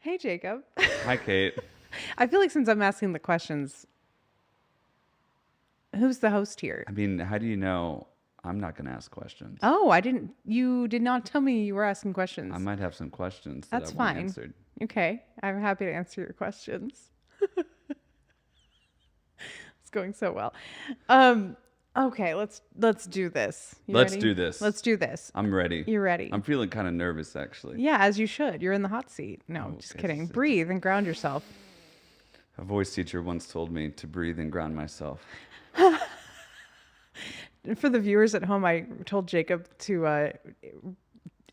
Hey, Jacob. Hi, Kate. I feel like since I'm asking the questions, who's the host here? I mean, how do you know I'm not going to ask questions? Oh, I didn't. You did not tell me you were asking I questions. might have some questions that I That's want fine. answered. Okay, I'm happy to answer your questions. It's going so well. Um, okay, let's do this. You Let's ready? do this. Let's do this. I'm ready. You ready? I'm feeling kind of nervous, actually. Yeah, as you should. You're in the hot seat. No, Oh, just kidding. Breathe and ground yourself. a voice teacher once told me to breathe and ground myself. For the viewers at home, I told Jacob to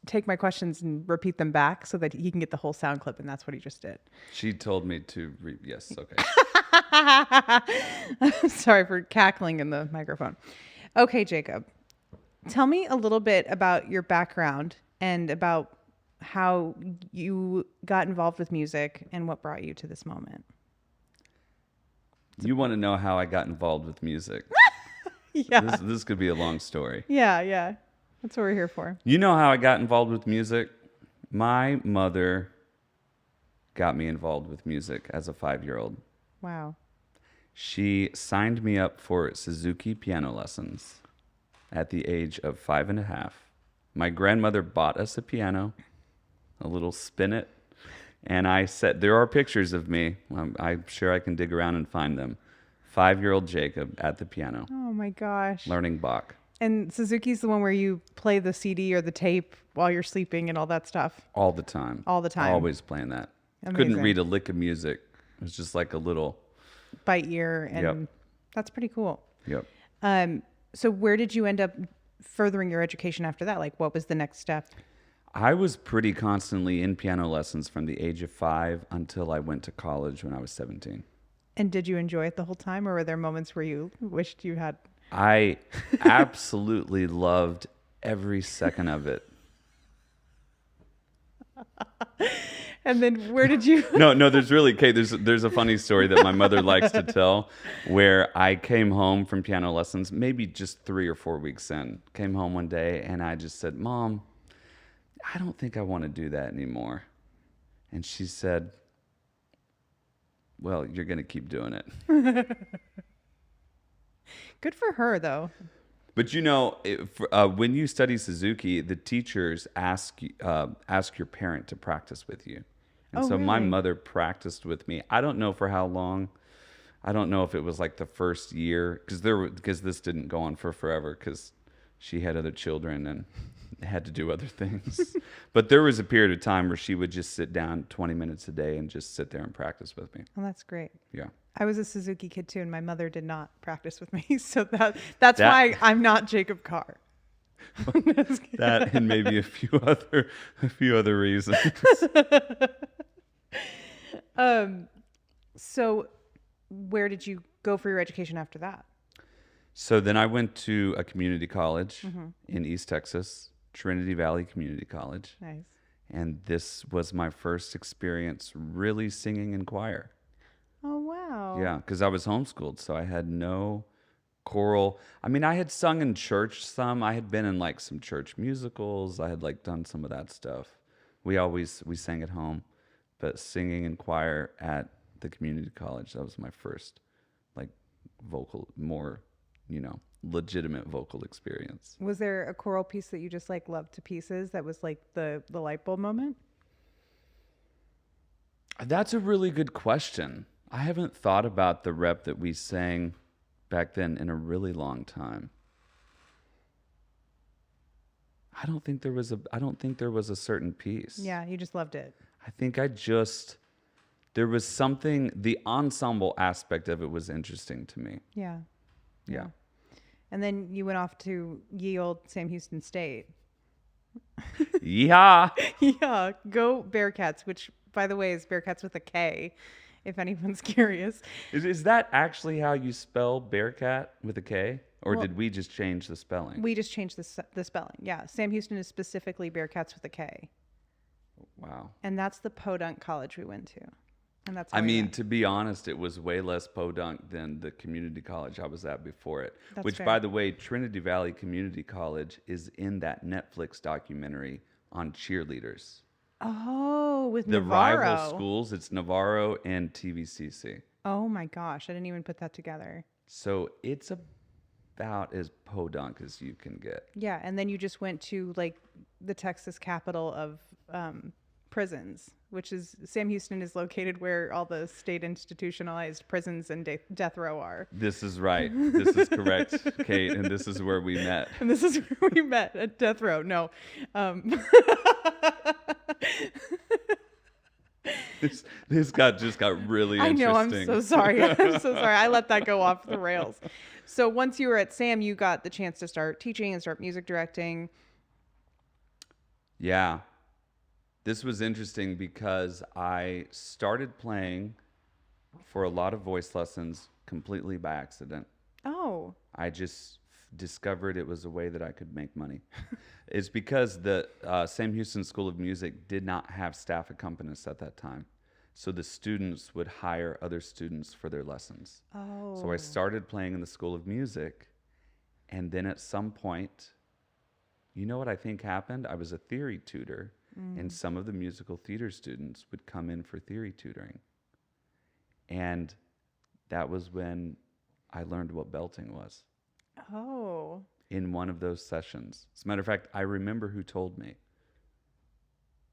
take my questions and repeat them back so that he can get the whole sound clip, and that's what he just did. She told me to yes, okay. Sorry for cackling in the microphone. Okay, Jacob, tell me a little bit about your background and about how you got involved with music and what brought you to this moment. You want to know how I got involved with music? Yeah. This could be a long story. Yeah. That's what we're here for. You know how I got involved with music? My mother got me involved with music as a 5-year-old. Wow. She signed me up for Suzuki piano lessons at the age of 5.5. My grandmother bought us a piano, a little spinet, and I said, there are pictures of me. I'm sure I can dig around and find them. 5-year-old Jacob at the piano, Oh my gosh. learning Bach And Suzuki's the one where you play the CD or the tape while you're sleeping and all that stuff. all the time. All the time. Always playing that. Amazing. Couldn't read a lick of music. It was just like a little, By ear, and Yep. that's pretty cool. yep. So where did you end up furthering your education after that? Like, what was the next step? I was pretty constantly in piano lessons from the age of 5 until I went to college when I was 17. And did you enjoy it the whole time, or were there moments where you wished you had? I absolutely loved every second of it. And then where did you? No, there's really, Kate, there's a funny story that my mother likes to tell where I came home from piano lessons, maybe just 3 or 4 weeks in. Came home one day and I just said, Mom, I don't think I want to do that anymore. And she said, well, you're going to keep doing it. Good for her, though. But when you study Suzuki, the teachers ask your parent to practice with you. And Oh, so my really? mother practiced with me. I don't know for how long. I don't know if it was like the first year because this didn't go on for forever because she had other children and had to do other things. But there was a period of time where she would just sit down 20 minutes a day and just sit there and practice with me. Well, that's great. Yeah. I was a Suzuki kid too, and my mother did not practice with me, so that's why I'm not Jacob Carr. That and maybe a few other reasons. So, where did you go for your education after that? So then I went to a community college in East Texas, Trinity Valley Community College. Nice. And this was my first experience really singing in choir. Oh wow. Yeah, because I was homeschooled, so I had no choral. I mean, I had sung in church some. I had been in like some church musicals. I had like done some of that stuff. We sang at home, but singing in choir at the community college, that was my first like more, legitimate vocal experience. Was there a choral piece that you just like loved to pieces that was like the light bulb moment? That's a really good question. I haven't thought about the rep that we sang back then in a really long time. I don't think there was a certain piece. Yeah, you just loved it. I think there was something, the ensemble aspect of it was interesting to me. Yeah. Yeah. And then you went off to ye old Sam Houston State. Yeah. Yeah, go Bearcats, which by the way is Bearcats with a K, if anyone's curious. Is that actually how you spell Bearcat with a K? Or Well, did we just change the spelling? We just changed the spelling. Yeah, Sam Houston is specifically Bearcats with a K. Wow. And that's the podunk college we went to. And that's I how we mean, met. to be honest, it was way less podunk than the community college I was at before it. That's Which, fair. by the way, Trinity Valley Community College is in that Netflix documentary on cheerleaders. Oh, with The rival Navarro. schools, it's Navarro and TVCC. Oh my gosh, I didn't even put that together. So it's about as podunk as you can get. Yeah, and then you just went to like the Texas capital of prisons, which is Sam Houston is located where all the state institutionalized prisons and death row are. This is right. This is correct, Kate, and this is where we met. And this is where we met at death row. No. Um, This just got really I know, interesting. I'm so sorry. I'm so sorry. I let that go off the rails. So once you were at Sam, you got the chance to start teaching and start music directing. Yeah. This was interesting because I started playing for a lot of voice lessons completely by accident. Oh, I just discovered it was a way that I could make money. It's because the Sam Houston School of Music did not have staff accompanists at that time. So the students would hire other students for their lessons. oh. So I started playing in the School of Music. And then at some point, you know what I think happened? I was a theory tutor, and some of the musical theater students would come in for theory tutoring. And that was when I learned what belting was Oh. in one of those sessions. As a matter of fact, I remember who told me.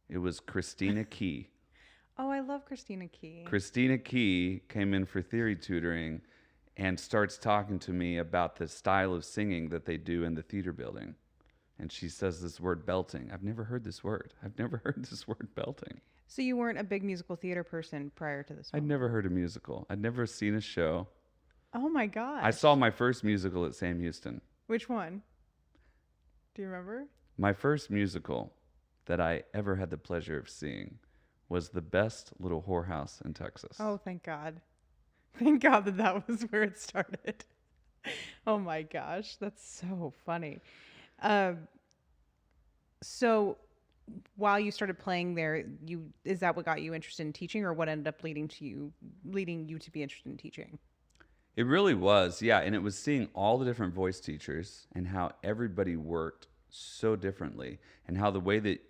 It was Christina Key. Oh, I love Christina Key. Christina Key came in for theory tutoring and starts talking to me about the style of singing that they do in the theater building. And she says this word belting. I've never heard this word. I've never heard this word belting. So you weren't a big musical theater person prior to this I'd one? never heard a musical. I'd never seen a show. Oh my gosh. I saw my first musical at Sam Houston. Which one? Do you remember? My first musical that I ever had the pleasure of seeing was The Best Little Whorehouse in Texas. Oh, thank God. Thank God that was where it started. Oh my gosh, that's so funny. So while you started playing there, is that what got you interested in teaching, or what ended up leading you to be interested in teaching? It really was, yeah. And it was seeing all the different voice teachers and how everybody worked so differently, and how the way that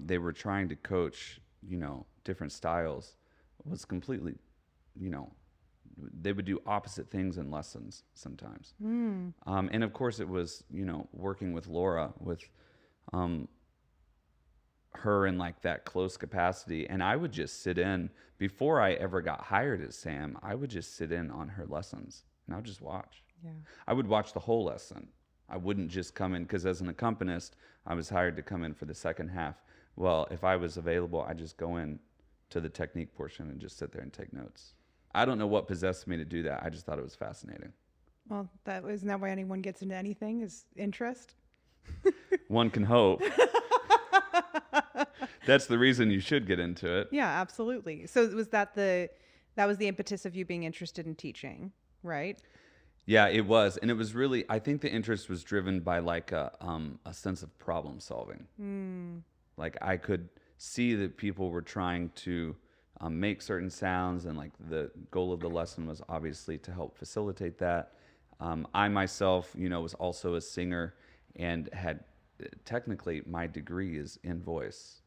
they were trying to coach, different styles was completely, they would do opposite things in lessons sometimes. And of course, it was, working with Laura, with her in like that close capacity. And I would just sit in, before I ever got hired at Sam, I would just sit in on her lessons and I would just watch. Yeah. I would watch the whole lesson. I wouldn't just come in, because as an accompanist, I was hired to come in for the second half. Well, if I was available, I'd just go in to the technique portion and just sit there and take notes. I don't know what possessed me to do that. I just thought it was fascinating. Well, isn't that why anyone gets into anything, is interest? One can hope. That's the reason you should get into it. Yeah, absolutely. So was that the impetus of you being interested in teaching, right? Yeah, it was. And it was really, I think the interest was driven by like a sense of problem solving. Like I could see that people were trying to make certain sounds, and like the goal of the lesson was obviously to help facilitate that. I myself, was also a singer and had technically my degree is in voice.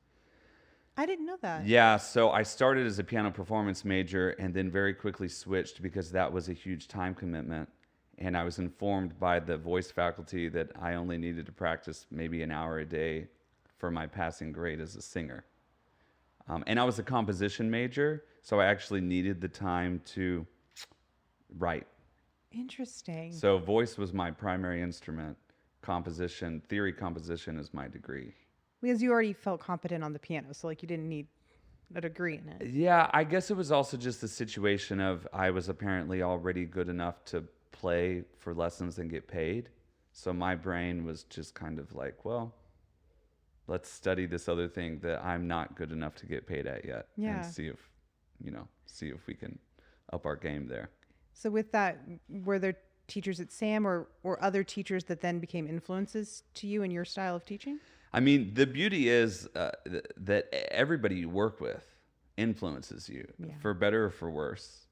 I didn't know that. Yeah, so I started as a piano performance major and then very quickly switched because that was a huge time commitment. And I was informed by the voice faculty that I only needed to practice maybe an hour a day for my passing grade as a singer. And I was a composition major, so I actually needed the time to write. Interesting. So voice was my primary instrument. Theory composition is my degree. Because you already felt competent on the piano, so like you didn't need a degree in it. Yeah, I guess it was also just the situation of I was apparently already good enough to play for lessons and get paid. So my brain was just kind of like, well, let's study this other thing that I'm not good enough to get paid at yet. Yeah. And see if we can up our game there. So with that, were there teachers at Sam or other teachers that then became influences to you in your style of teaching? I mean, the beauty is that everybody you work with influences you, for better or for worse.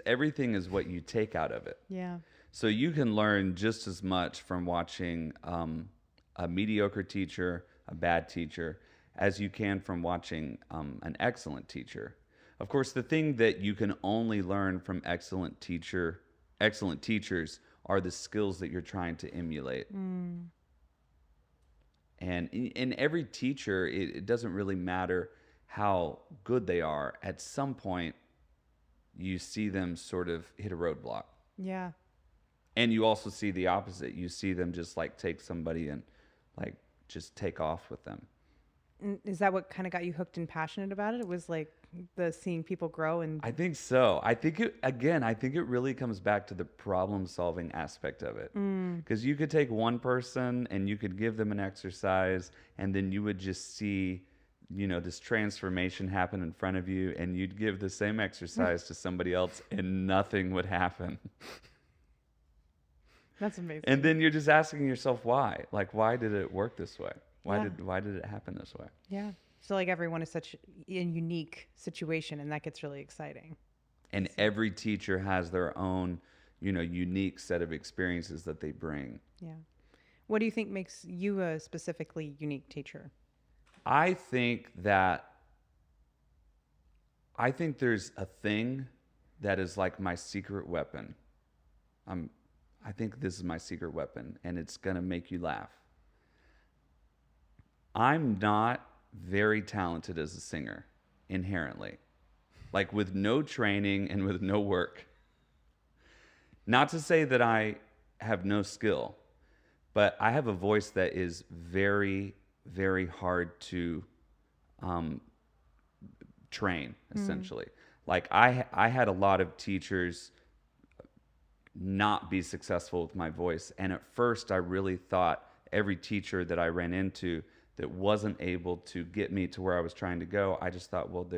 Everything is what you take out of it. Yeah. So you can learn just as much from watching a mediocre teacher, a bad teacher, as you can from watching an excellent teacher. Of course, the thing that you can only learn from excellent teachers are the skills that you're trying to emulate. And in every teacher, it doesn't really matter how good they are. At some point, you see them sort of hit a roadblock. Yeah. And you also see the opposite. You see them just like take somebody and like just take off with them. And is that what kind of got you hooked and passionate about it? It was like the seeing people grow and I think so. I think it really comes back to the problem solving aspect of it. Because you could take one person and you could give them an exercise, and then you would just see, this transformation happen in front of you, and you'd give the same exercise to somebody else and nothing would happen. That's amazing. And then you're just asking yourself why? Like, why did it work this way? Why Yeah. did it happen this way? Yeah. So like everyone is such a unique situation, and that gets really exciting. And every teacher has their own, unique set of experiences that they bring. Yeah. What do you think makes you a specifically unique teacher? I think there's a thing that is like my secret weapon. I think this is my secret weapon, and it's going to make you laugh. I'm not very talented as a singer inherently, like with no training and with no work. Not to say that I have no skill, but I have a voice that is very, very hard to train, essentially. Like I had a lot of teachers not be successful with my voice. And at first I really thought every teacher that I ran into that wasn't able to get me to where I was trying to go, I just thought, well,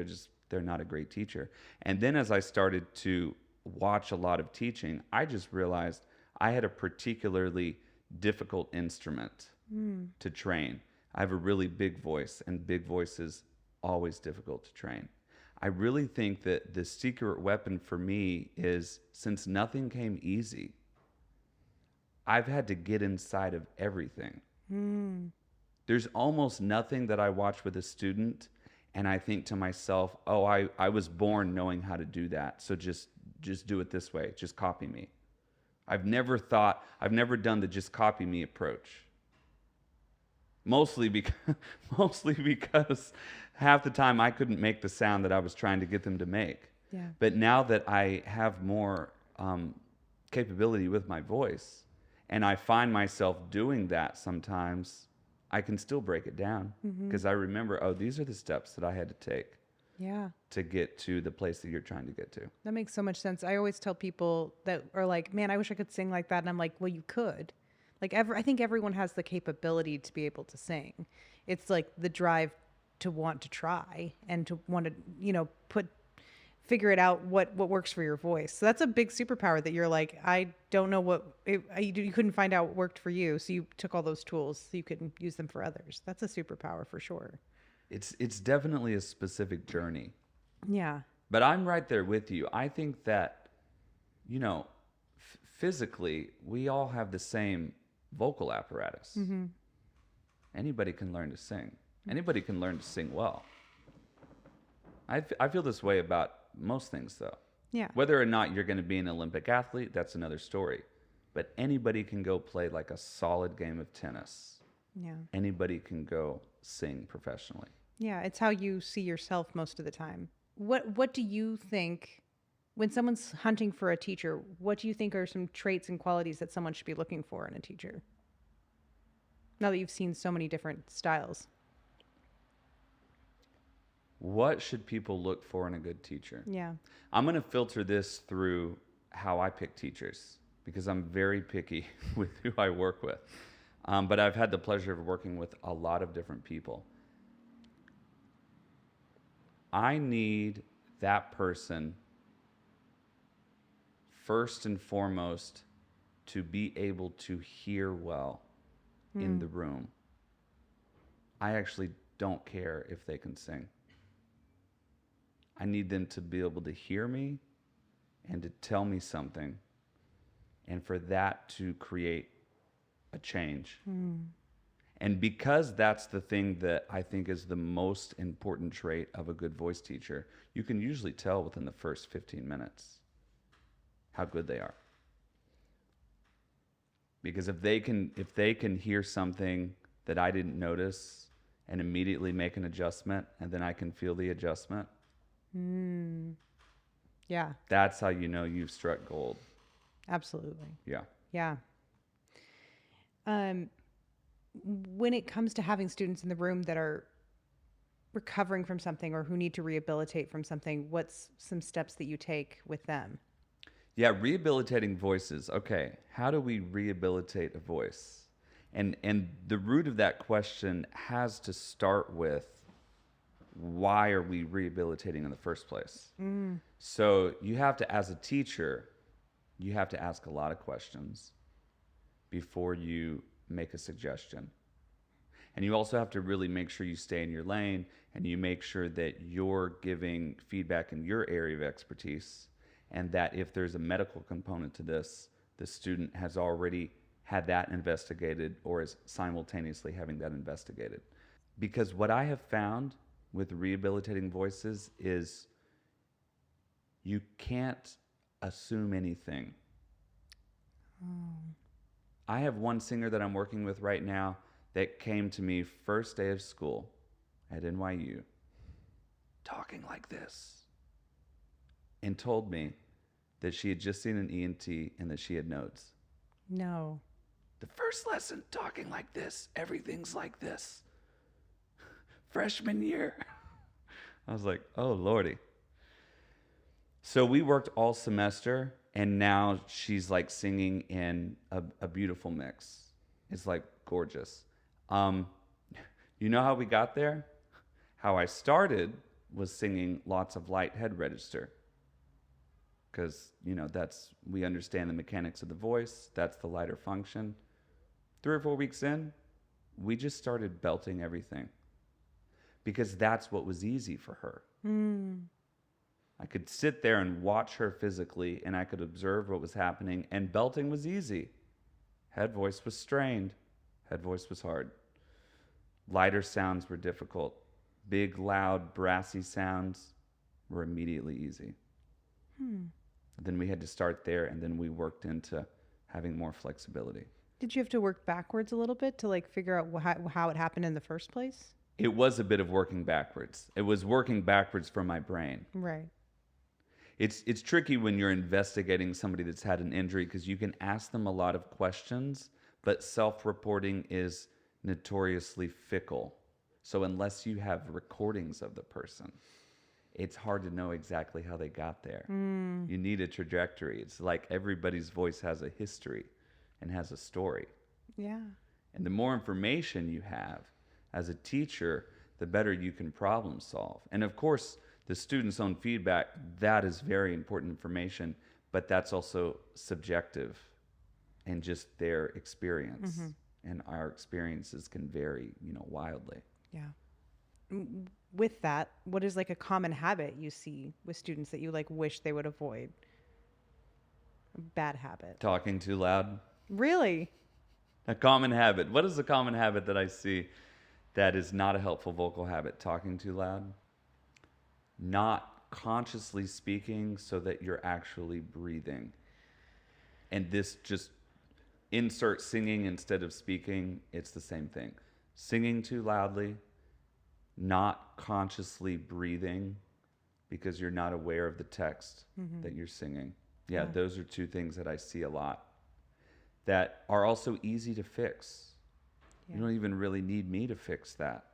they're not a great teacher. And then as I started to watch a lot of teaching, I just realized I had a particularly difficult instrument to train. I have a really big voice, and big voice is always difficult to train. I really think that the secret weapon for me is, since nothing came easy, I've had to get inside of everything. There's almost nothing that I watch with a student and I think to myself, oh, I was born knowing how to do that, so just do it this way, just copy me. I've never done the just copy me approach. Mostly because half the time I couldn't make the sound that I was trying to get them to make. Yeah. But now that I have more capability with my voice, and I find myself doing that sometimes, I can still break it down because I remember, oh, these are the steps that I had to take Yeah. to get to the place that you're trying to get to. That makes so much sense. I always tell people that are like, man, I wish I could sing like that. And I'm like, well, you could. Like, I think everyone has the capability to be able to sing. It's like the drive to want to try and to want to, figure it out what works for your voice. So that's a big superpower that you're like, I don't know you couldn't find out what worked for you. So you took all those tools so you could use them for others. That's a superpower for sure. It's definitely a specific journey. Yeah. But I'm right there with you. I think that, physically, we all have the same vocal apparatus. Anybody can learn to sing. Anybody can learn to sing well. I feel this way about most things, though. Yeah. Whether or not you're going to be an Olympic athlete, that's another story. But anybody can go play like a solid game of tennis. Yeah. Anybody can go sing professionally. Yeah. It's how you see yourself most of the time. What do you think when someone's hunting for a teacher, what do you think are some traits and qualities that someone should be looking for in a teacher? Now that you've seen so many different styles. What should people look for in a good teacher? Yeah. I'm going to filter this through how I pick teachers because I'm very picky with who I work with. But I've had the pleasure of working with a lot of different people. I need that person, first and foremost, to be able to hear well in the room. I actually don't care if they can sing. I need them to be able to hear me and to tell me something, and for that to create a change. And because that's the thing that I think is the most important trait of a good voice teacher, you can usually tell within the first 15 minutes how good they are. Because if they can hear something that I didn't notice and immediately make an adjustment, and then I can feel the adjustment, Yeah, that's how you know you've struck gold. absolutely. Yeah. Yeah. Um, when it comes to having students in the room that are recovering from something or who need to rehabilitate from something, what's some steps that you take with them? Yeah, rehabilitating voices. Okay, how do we rehabilitate a voice? And the root of that question has to start with, why are we rehabilitating in the first place? So you have to, as a teacher, you have to ask a lot of questions before you make a suggestion. And you also have to really make sure you stay in your lane, and you make sure that you're giving feedback in your area of expertise, and that if there's a medical component to this, the student has already had that investigated or is simultaneously having that investigated. Because what I have found with rehabilitating voices is you can't assume anything. I have one singer that I'm working with right now that came to me first day of school at NYU talking like this, and told me that she had just seen an ENT and that she had nodes. No. The first lesson talking like this, everything's like this. Freshman year. I was like, oh Lordy. So we worked all semester, and now she's like singing in a beautiful mix. It's like gorgeous. You know how we got there? How I started was singing lots of light head register. Because, we understand the mechanics of the voice. That's the lighter function. 3 or 4 weeks in, we just started belting everything. Because that's what was easy for her. I could sit there and watch her physically, and I could observe what was happening, and belting was easy. Head voice was strained. Head voice was hard. Lighter sounds were difficult. Big, loud, brassy sounds were immediately easy. Then we had to start there, and then we worked into having more flexibility. Did you have to work backwards a little bit to like figure out how it happened in the first place? It was a bit of working backwards. It was working backwards from my brain. Right. It's tricky when you're investigating somebody that's had an injury, because you can ask them a lot of questions, but self-reporting is notoriously fickle. So unless you have recordings of the person, it's hard to know exactly how they got there. You need a trajectory. It's like everybody's voice has a history and has a story. Yeah. And the more information you have as a teacher, the better you can problem solve. And of course, the student's own feedback, that is very important information, but that's also subjective and just their experience. And our experiences can vary, wildly. Yeah. With that, what is like a common habit you see with students that you like wish they would avoid? A bad habit. Talking too loud. Really? A common habit. What is a common habit that I see that is not a helpful vocal habit? Talking too loud. Not consciously speaking so that you're actually breathing. And this just insert singing instead of speaking. It's the same thing. Singing too loudly, not consciously breathing because you're not aware of the text that you're singing. Yeah, those are 2 things that I see a lot that are also easy to fix. Yeah. You don't even really need me to fix that.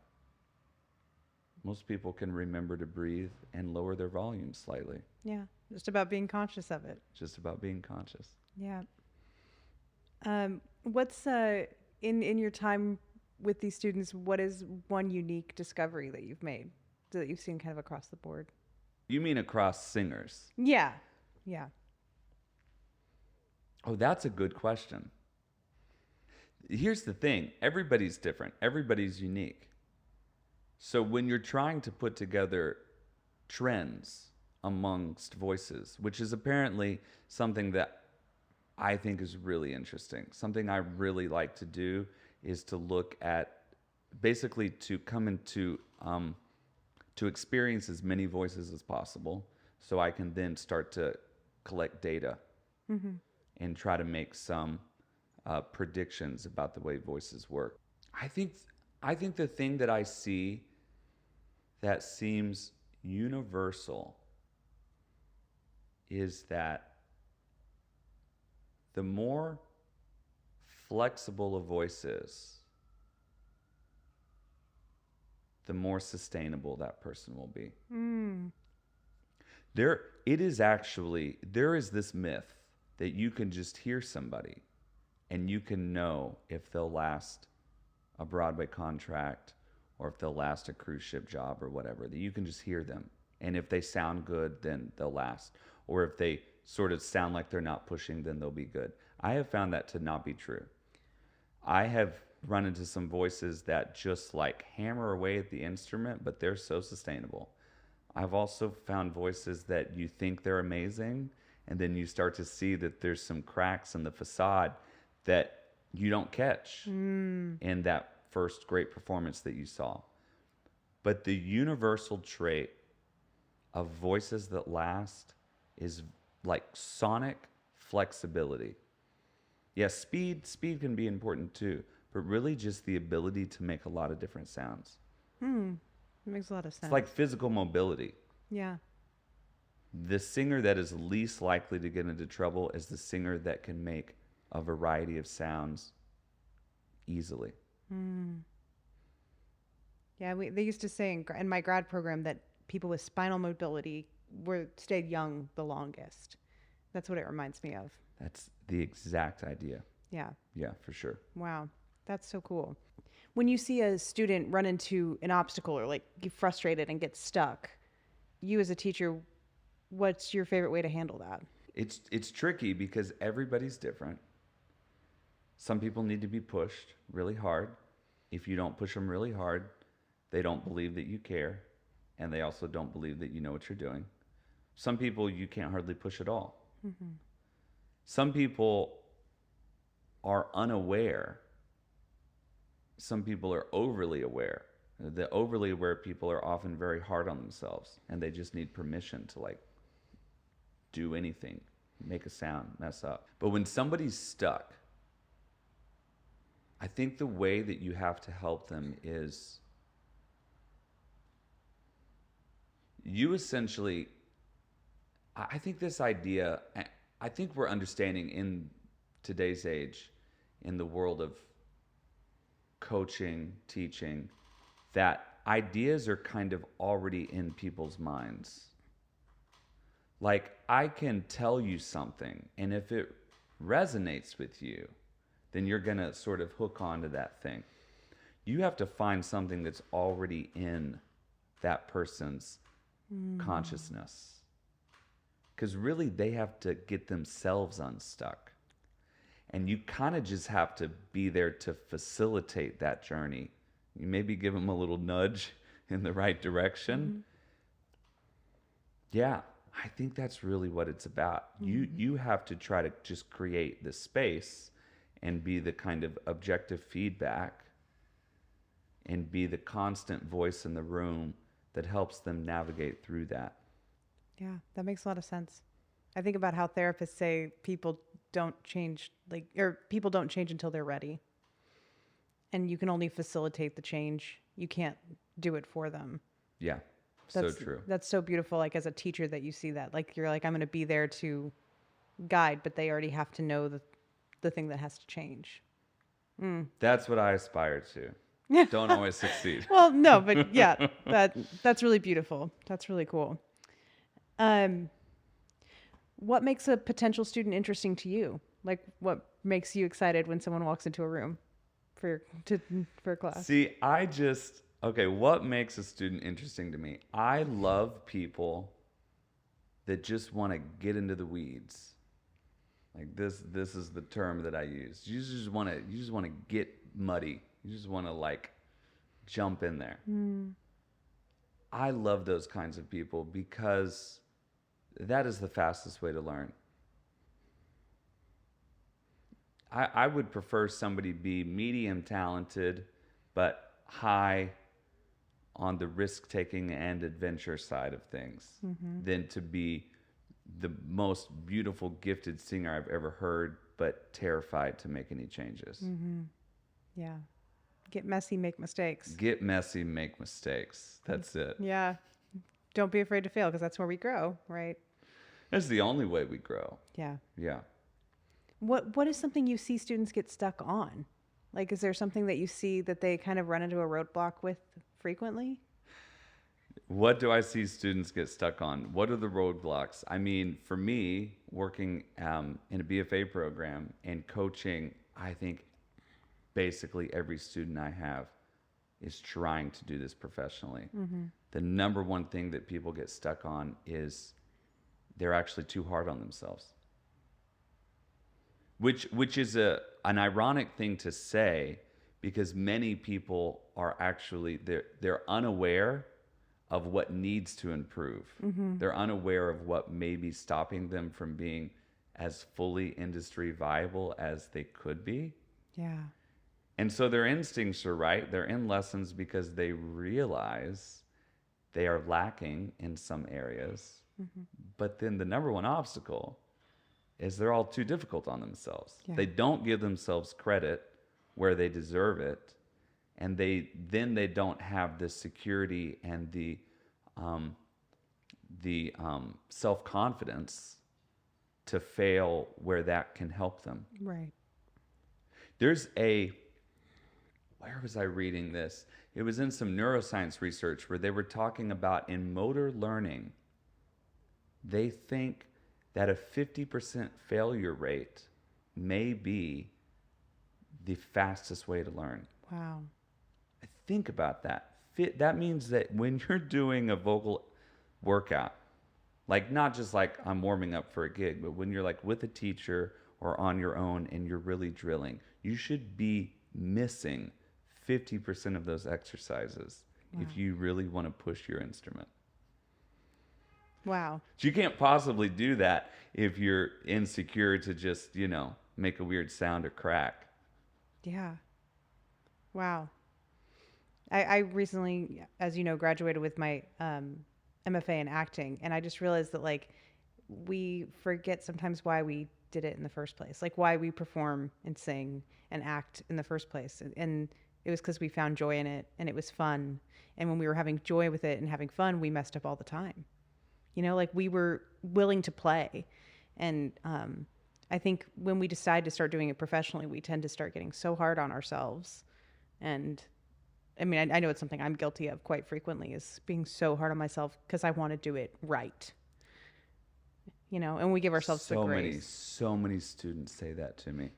Most people can remember to breathe and lower their volume slightly. Yeah. Just about being conscious of it. Just about being conscious. Yeah. What's in your time with these students, what is one unique discovery that you've made that you've seen kind of across the board? You mean across singers? Yeah. Yeah. Oh, that's a good question. Here's the thing. Everybody's different. Everybody's unique. So when you're trying to put together trends amongst voices, which is apparently something that I think is really interesting, something I really like to do, is to look at basically to come into to experience as many voices as possible, so I can then start to collect data and try to make some predictions about the way voices work. I think I think the thing that I see that seems universal is that the more flexible a voice is, the more sustainable that person will be. There is this myth that you can just hear somebody and you can know if they'll last a Broadway contract or if they'll last a cruise ship job or whatever, that you can just hear them. And if they sound good, then they'll last. Or if they sort of sound like they're not pushing, then they'll be good. I have found that to not be true. I have run into some voices that just like hammer away at the instrument, but they're so sustainable. I've also found voices that you think they're amazing, and then you start to see that there's some cracks in the facade that you don't catch in that first great performance that you saw. But the universal trait of voices that last is like sonic flexibility. Yes, speed can be important too, but really just the ability to make a lot of different sounds. It makes a lot of sense. It's like physical mobility. Yeah. The singer that is least likely to get into trouble is the singer that can make a variety of sounds easily. Yeah, they used to say in my grad program that people with spinal mobility stayed young the longest. That's what it reminds me of. That's the exact idea. Yeah. Yeah, for sure. Wow. That's so cool. When you see a student run into an obstacle or like get frustrated and get stuck, you as a teacher, what's your favorite way to handle that? It's tricky because everybody's different. Some people need to be pushed really hard. If you don't push them really hard, they don't believe that you care, and they also don't believe that you know what you're doing. Some people you can't hardly push at all. Some people are unaware. Some people are overly aware. The overly aware people are often very hard on themselves, and they just need permission to like do anything, make a sound, mess up. But when somebody's stuck, I think the way that you have to help them is you essentially, I think this idea, I think we're understanding in today's age, in the world of coaching, teaching, that ideas are kind of already in people's minds. Like, I can tell you something, and if it resonates with you, then you're going to sort of hook onto that thing. You have to find something that's already in that person's consciousness. Because really, they have to get themselves unstuck. And you kind of just have to be there to facilitate that journey. You maybe give them a little nudge in the right direction. Yeah, I think that's really what it's about. You have to try to just create the space and be the kind of objective feedback and be the constant voice in the room that helps them navigate through that. Yeah, that makes a lot of sense. I think about how therapists say people don't change, or people don't change until they're ready. And you can only facilitate the change. You can't do it for them. Yeah, so true. That's so beautiful. Like as a teacher that you see that, like you're like, I'm going to be there to guide, but they already have to know the thing that has to change. That's what I aspire to. Don't always succeed. Well, no, but yeah, that's really beautiful. That's really cool. What makes a potential student interesting to you? Like what makes you excited when someone walks into a room for a class? See, what makes a student interesting to me? I love people that just want to get into the weeds. Like this is the term that I use. You just want to get muddy. You just want to like jump in there. I love those kinds of people because that is the fastest way to learn. I would prefer somebody be medium talented, but high on the risk taking and adventure side of things than to be the most beautiful, gifted singer I've ever heard, but terrified to make any changes. Yeah. Get messy, make mistakes. Get messy, make mistakes. That's it. Yeah. Don't be afraid to fail because that's where we grow, right? That's the only way we grow. Yeah. Yeah. What is something you see students get stuck on? Like, is there something that you see that they kind of run into a roadblock with frequently? What do I see students get stuck on? What are the roadblocks? I mean, for me, working in a BFA program and coaching, I think basically every student I have is trying to do this professionally. The number one thing that people get stuck on is they're actually too hard on themselves. Which is an ironic thing to say because many people are actually they're unaware of what needs to improve. They're unaware of what may be stopping them from being as fully industry viable as they could be. Yeah. And so their instincts are right. They're in lessons because they realize they are lacking in some areas. But then the number one obstacle is they're all too difficult on themselves. Yeah. They don't give themselves credit where they deserve it. And they don't have the security and the self-confidence to fail where that can help them. Right. There's where was I reading this? It was in some neuroscience research where they were talking about in motor learning, they think that a 50% failure rate may be the fastest way to learn. Wow. Think about that. That means that when you're doing a vocal workout, like not just like I'm warming up for a gig, but when you're like with a teacher or on your own and you're really drilling, you should be missing 50% of those exercises if you really want to push your instrument. Wow. So you can't possibly do that if you're insecure to just, make a weird sound or crack. Yeah. Wow. I recently, as you know, graduated with my MFA in acting, and I just realized that like we forget sometimes why we did it in the first place, like why we perform and sing and act in the first place, and it was because we found joy in it and it was fun, and when we were having joy with it and having fun, we messed up all the time, like we were willing to play, and I think when we decide to start doing it professionally, we tend to start getting so hard on ourselves, and I mean, I know it's something I'm guilty of quite frequently is being so hard on myself because I want to do it right. And we give ourselves the grace. So many students say that to me.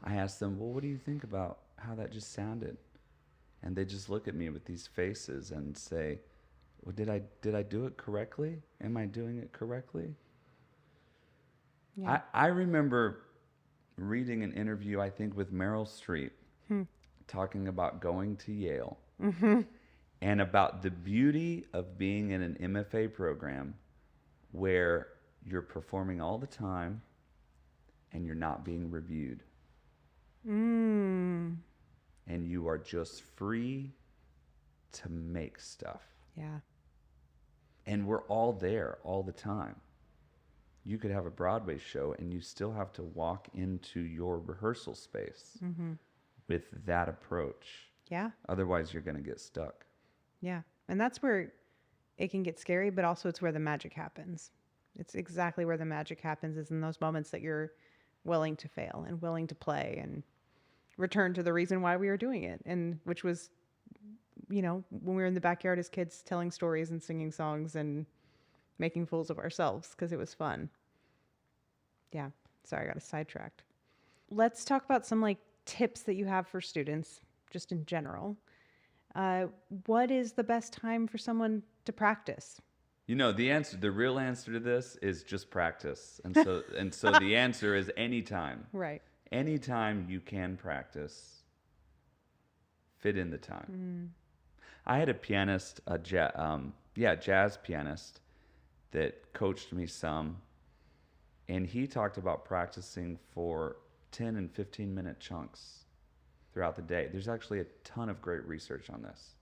I ask them, well, what do you think about how that just sounded? And they just look at me with these faces and say, well, did I do it correctly? Am I doing it correctly? Yeah. I remember reading an interview, I think, with Meryl Streep, talking about going to Yale and about the beauty of being in an MFA program where you're performing all the time and you're not being reviewed. And you are just free to make stuff. Yeah. And we're all there all the time. You could have a Broadway show and you still have to walk into your rehearsal space with that approach. Yeah. Otherwise, you're going to get stuck. Yeah. And that's where it can get scary, but also it's where the magic happens. It's exactly where the magic happens is in those moments that you're willing to fail and willing to play and return to the reason why we were doing it. And which was, when we were in the backyard as kids telling stories and singing songs and making fools of ourselves because it was fun. Yeah. Sorry, I got sidetracked. Let's talk about some tips that you have for students just in general. What is the best time for someone to practice? The real answer to this is just practice. And so the answer is anytime. Right. Anytime you can practice, fit in the time. I had a pianist, jazz pianist that coached me some, and he talked about practicing for 10 and 15-minute chunks throughout the day. There's actually a ton of great research on this.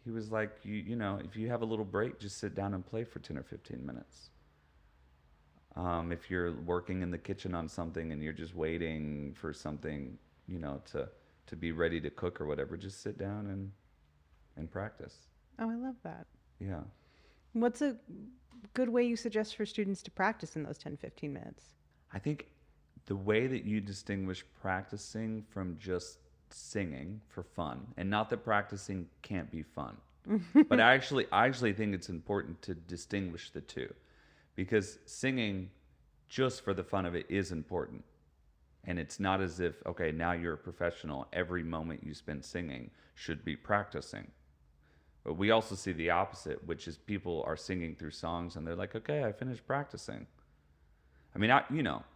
He was like, you know, if you have a little break, just sit down and play for 10 or 15 minutes. If you're working in the kitchen on something and you're just waiting for something, you know, to be ready to cook or whatever, just sit down and practice. Oh, I love that. Yeah. What's a good way you suggest for students to practice in those 10, 15 minutes? I think the way that you distinguish practicing from just singing for fun, and not that practicing can't be fun, but I actually think it's important to distinguish the two, because singing just for the fun of it is important. And it's not as if, okay, now you're a professional, every moment you spend singing should be practicing. But we also see the opposite, which is people are singing through songs and they're like, okay, I finished practicing. I mean,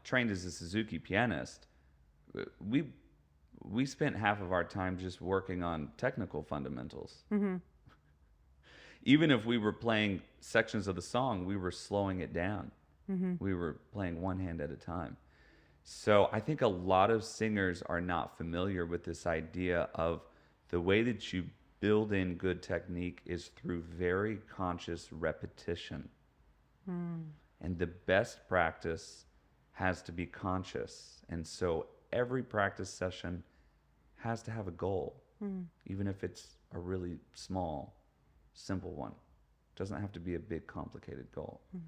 trained as a Suzuki pianist, we spent half of our time just working on technical fundamentals. Mm-hmm. Even if we were playing sections of the song, we were slowing it down. Mm-hmm. We were playing one hand at a time. So I think a lot of singers are not familiar with this idea of the way that you build in good technique is through very conscious repetition. Mm. And the best practice has to be conscious. And so every practice session has to have a goal, even if it's a really small, simple one. It doesn't have to be a big, complicated goal. It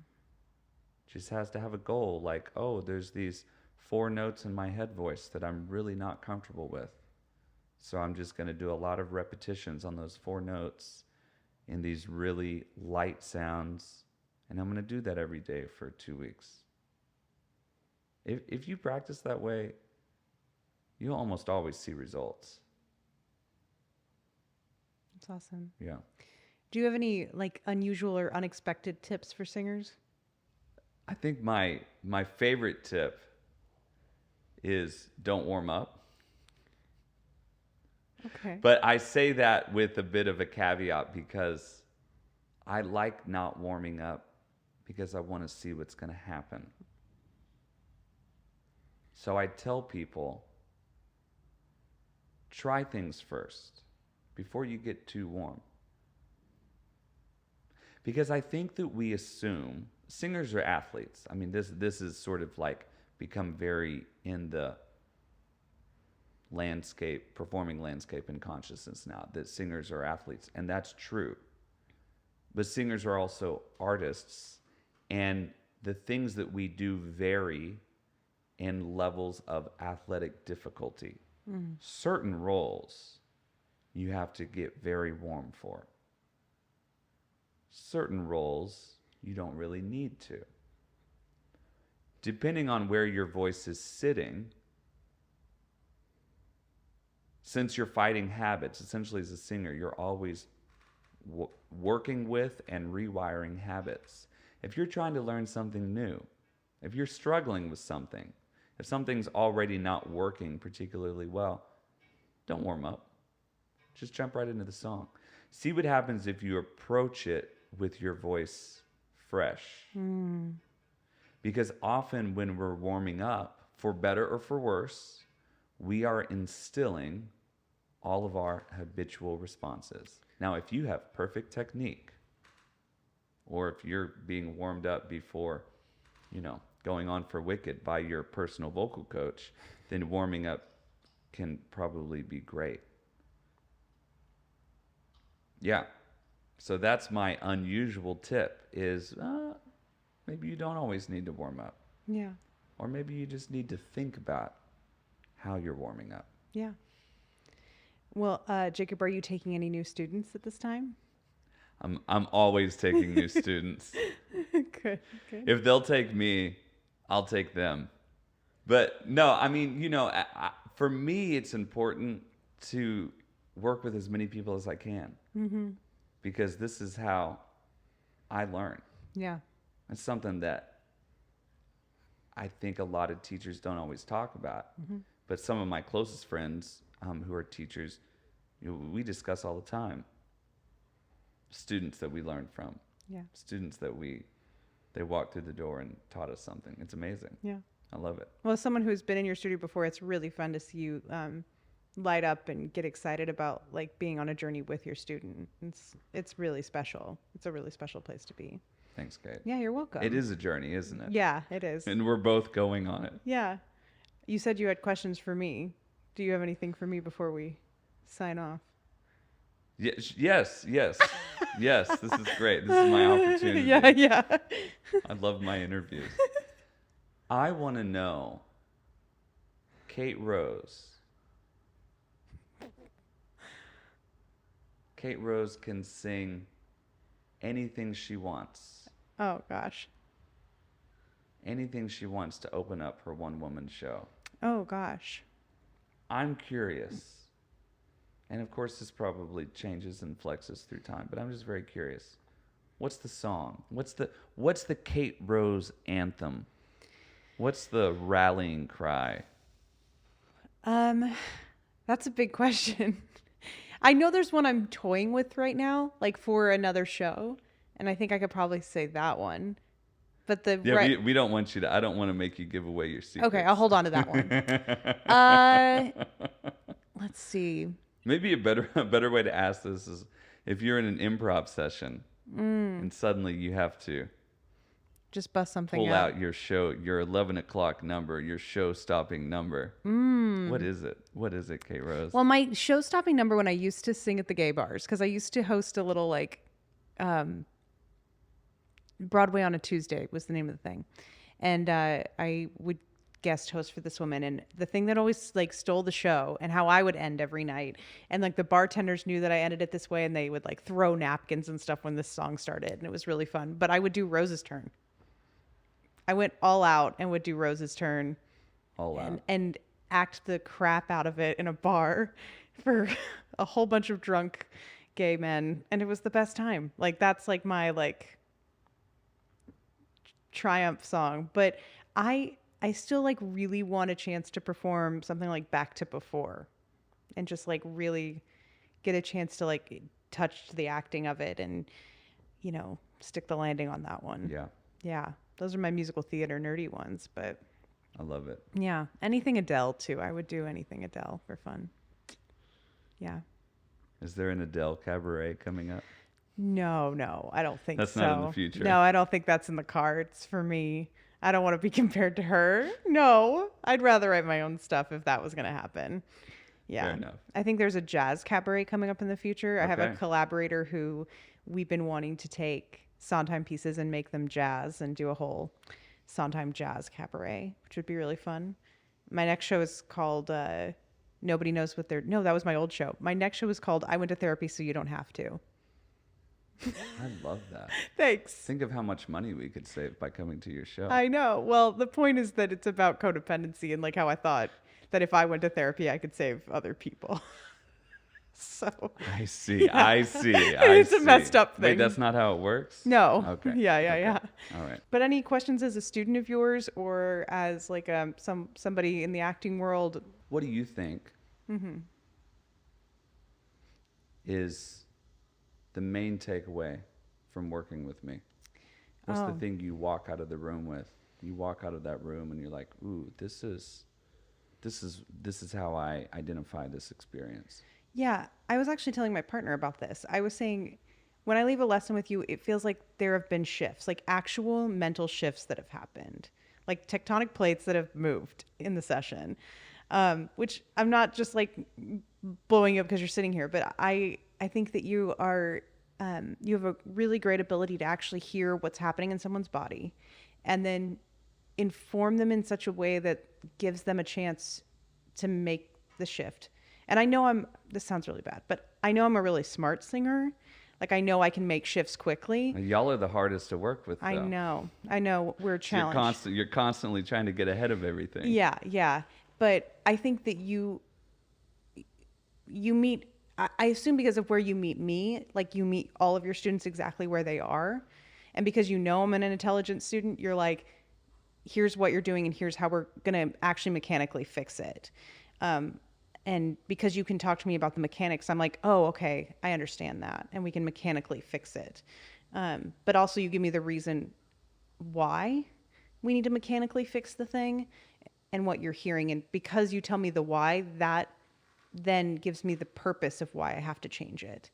just has to have a goal like, oh, there's these 4 notes in my head voice that I'm really not comfortable with. So I'm just going to do a lot of repetitions on those 4 notes in these really light sounds. And I'm going to do that every day for 2 weeks. If you practice that way, you'll almost always see results. That's awesome. Yeah. Do you have any like unusual or unexpected tips for singers? I think my favorite tip is don't warm up. Okay. But I say that with a bit of a caveat because I like not warming up because I want to see what's going to happen. So I tell people, try things first before you get too warm. Because I think that we assume singers are athletes. I mean, this is sort of like become very in the performing landscape and consciousness now, that singers are athletes, and that's true. But singers are also artists, and the things that we do vary in levels of athletic difficulty. Certain roles you have to get very warm for. Certain roles you don't really need to. Depending on where your voice is sitting, since you're fighting habits, essentially as a singer, you're always working with and rewiring habits. If you're trying to learn something new, if you're struggling with something, if something's already not working particularly well, don't warm up. Just jump right into the song. See what happens if you approach it with your voice fresh. Because often when we're warming up, for better or for worse, we are instilling all of our habitual responses. Now, if you have perfect technique, or if you're being warmed up before, going on for Wicked by your personal vocal coach, then warming up can probably be great. Yeah. So that's my unusual tip is maybe you don't always need to warm up. Yeah. Or maybe you just need to think about how you're warming up. Yeah. Well, Jacob, are you taking any new students at this time? I'm always taking new students. Good. If they'll take me, I'll take them. But no, I mean, for me, it's important to work with as many people as I can. Mm-hmm. Because this is how I learn. Yeah. It's something that I think a lot of teachers don't always talk about. Mm-hmm. But some of my closest friends who are teachers, we discuss all the time. Students that we learned from. Yeah. Students that they walked through the door and taught us something. It's amazing. Yeah. I love it. Well, as someone who's been in your studio before, it's really fun to see you light up and get excited about like being on a journey with your student. It's really special. It's a really special place to be. Thanks, Kate. Yeah, you're welcome. It is a journey, isn't it? Yeah, it is. And we're both going on it. Yeah. You said you had questions for me. Do you have anything for me before we sign off? Yes, yes, yes. Yes, this is great. This is my opportunity. Yeah, yeah. I love my interviews. I want to know, Kate Rose. Kate Rose can sing anything she wants. Oh, gosh. Anything she wants to open up her one-woman show. Oh, gosh. I'm curious. And of course, this probably changes and flexes through time, but I'm just very curious. What's the song? What's the Kate Rose anthem? What's the rallying cry? That's a big question. I know there's one I'm toying with right now, like for another show, and I think I could probably say that one. But we don't want you to. I don't want to make you give away your secrets. Okay, I'll hold on to that one. Let's see. Maybe a better way to ask this is if you're in an improv session and suddenly you have to just bust something pull out your 11 o'clock number, your show-stopping number. What is it? What is it, Kate Rose? Well, my show-stopping number when I used to sing at the gay bars, because I used to host a little like Broadway on a Tuesday was the name of the thing, and I would guest host for this woman, and the thing that always like stole the show and how I would end every night, and like the bartenders knew that I ended it this way, and they would like throw napkins and stuff when this song started, and it was really fun. But I would do Rose's Turn. I went all out and would do Rose's Turn, and act the crap out of it in a bar for a whole bunch of drunk gay men, and it was the best time. Like that's like my like triumph song. But I still like really want a chance to perform something like Back to Before, and just like really get a chance to like touch the acting of it and stick the landing on that one. Yeah, those are my musical theater nerdy ones. But I love it. Yeah, anything Adele too. I would do anything Adele for fun. Yeah. Is there an Adele cabaret coming up? No, I don't think that's so. That's not in the future. No, I don't think that's in the cards for me. I don't want to be compared to her. No, I'd rather write my own stuff if that was going to happen. Yeah. Fair enough. I think there's a jazz cabaret coming up in the future. I have a collaborator who we've been wanting to take Sondheim pieces and make them jazz and do a whole Sondheim jazz cabaret, which would be really fun. My next show is called Nobody Knows What They're... No, that was my old show. My next show is called I Went to Therapy So You Don't Have to. I love that. Thanks. Think of how much money we could save by coming to your show. I know. Well, the point is that it's about codependency and like how I thought that if I went to therapy, I could save other people. So I see. Yeah. I see. It's a messed up thing. Wait, that's not how it works? No. Okay. Yeah. All right. But any questions as a student of yours or as like somebody in the acting world? What do you think is the main takeaway from working with me? What's the thing you walk out of the room with? You walk out of that room and you're like, ooh, this is how I identify this experience. Yeah, I was actually telling my partner about this. I was saying, when I leave a lesson with you, it feels like there have been shifts, like actual mental shifts that have happened, like tectonic plates that have moved in the session, which I'm not just like blowing up because you're sitting here, but I think that you are, you have a really great ability to actually hear what's happening in someone's body and then inform them in such a way that gives them a chance to make the shift. And I know this sounds really bad, but I know I'm a really smart singer. Like I know I can make shifts quickly. Y'all are the hardest to work with, though. I know we're challenged. So you're constantly trying to get ahead of everything. Yeah. But I think that you meet, I assume because of where you meet me, like you meet all of your students exactly where they are. And because you know I'm an intelligent student, you're like, here's what you're doing and here's how we're going to actually mechanically fix it. And because you can talk to me about the mechanics, I'm like, oh, okay, I understand that. And we can mechanically fix it. But also you give me the reason why. we need to mechanically fix the thing and what you're hearing. And because you tell me the why, that then gives me the purpose of why I have to change it,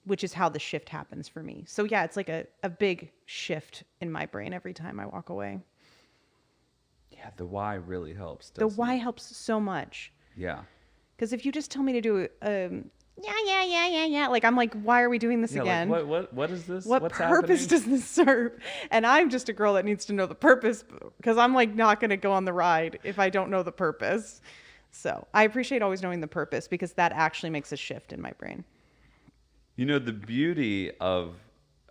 which is how the shift happens for me. So yeah, it's like a big shift in my brain every time I walk away. Yeah, the why really helps, The doesn't why it? helps so much. Yeah. Because if you just tell me to do yeah, like I'm like, why are we doing this Yeah, like again? what is this? What What's purpose happening? does this serve? And I'm just a girl that needs to know the purpose because I'm like not going to go on the ride if I don't know the purpose. So I appreciate always knowing the purpose because that actually makes a shift in my brain. You know, the beauty of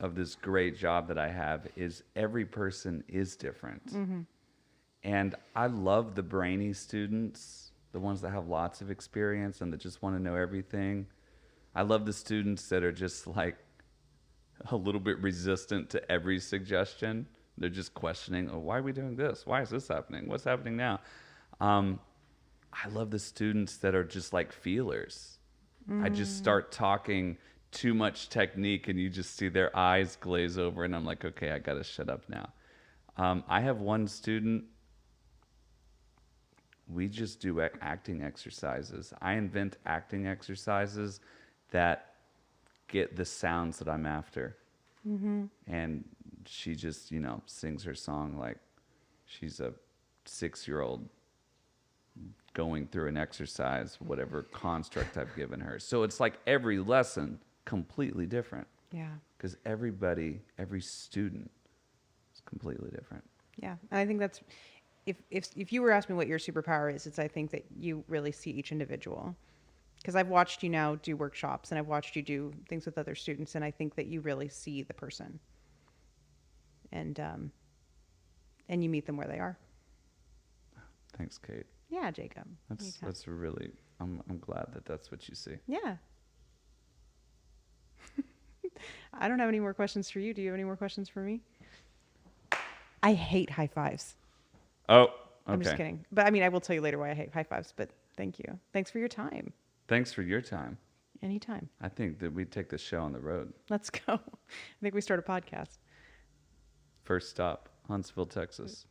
this great job that I have is every person is different. And I love the brainy students, the ones that have lots of experience and that just want to know everything. I love the students that are just like a little bit resistant to every suggestion. They're just questioning, oh, why are we doing this? Why is this happening? What's happening now? Um, I love the students that are just like feelers. I just start talking too much technique and you just see their eyes glaze over and I'm like, okay, I got to shut up now. I have one student, we just do acting exercises. I invent acting exercises that get the sounds that I'm after. And she just, sings her song like she's a 6-year-old going through an exercise, whatever construct I've given her. So it's like every lesson completely different Yeah. because every student is completely different. Yeah. And I think that's if you were asking me what your superpower is, it's I think that you really see each individual. Because I've watched you now do workshops and I've watched you do things with other students, and I think that you really see the person and you meet them where they are. Thanks, Kate. Yeah, Jacob. That's really I'm glad that that's what you see. Yeah. I don't have any more questions for you. Do you have any more questions for me? I hate high fives. Oh, I'm just okay. kidding. But I mean, I will tell you later why I hate high fives, but thank you. Thanks for your time. Thanks for your time. Anytime. I think that we take this show on the road. Let's go. I think we start a podcast. First stop, Huntsville, Texas.